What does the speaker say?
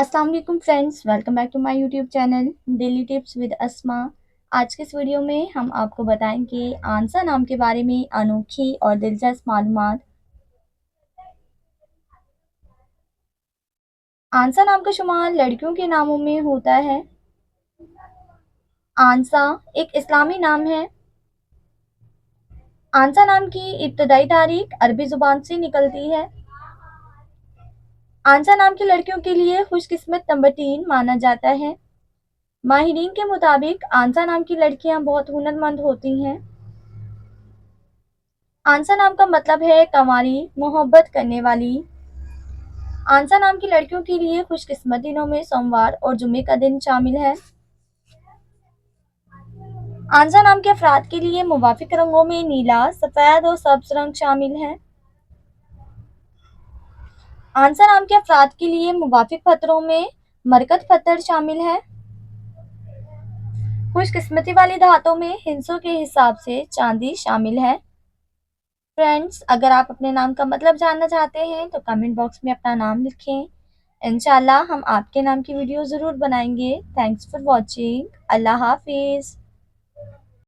अस्सलाम वालेकुम friends, welcome back to my YouTube channel daily tips with Asma. आज के इस वीडियो में हम आपको बताएंगे आंसा नाम के बारे में अनोखी और दिलचस्प मालूमात। आंसा नाम का शुमार लड़कियों के नामों में होता है। आंसा एक इस्लामी नाम है। आंसा नाम की इब्तदाई तारीख अरबी जुबान से निकलती है। आंसा नाम की लड़कियों के लिए खुशकिस्मत नंबर 3 माना जाता है। माहिरीन के मुताबिक आंसा नाम की लड़कियां बहुत हुनरमंद होती हैं। आंसा नाम का मतलब है कंवारी, मोहब्बत करने वाली। आंसा नाम की लड़कियों के लिए खुशकिस्मत दिनों में सोमवार और जुमे का दिन शामिल है। आंसा नाम के अफराद के लिए मुवाफिक रंगों में नीला, सफेद और सब्ज रंग शामिल है। आंसा नाम के अफराद के लिए मुवाफिक पत्थरों में मरकत पत्थर शामिल है। खुशकिस्मती वाली धातों में हिंसों के हिसाब से चांदी शामिल है। फ्रेंड्स, अगर आप अपने नाम का मतलब जानना चाहते हैं तो कमेंट बॉक्स में अपना नाम लिखें। इंशाल्लाह हम आपके नाम की वीडियो ज़रूर बनाएंगे। Thanks for watching. अल्लाह हाफिज़।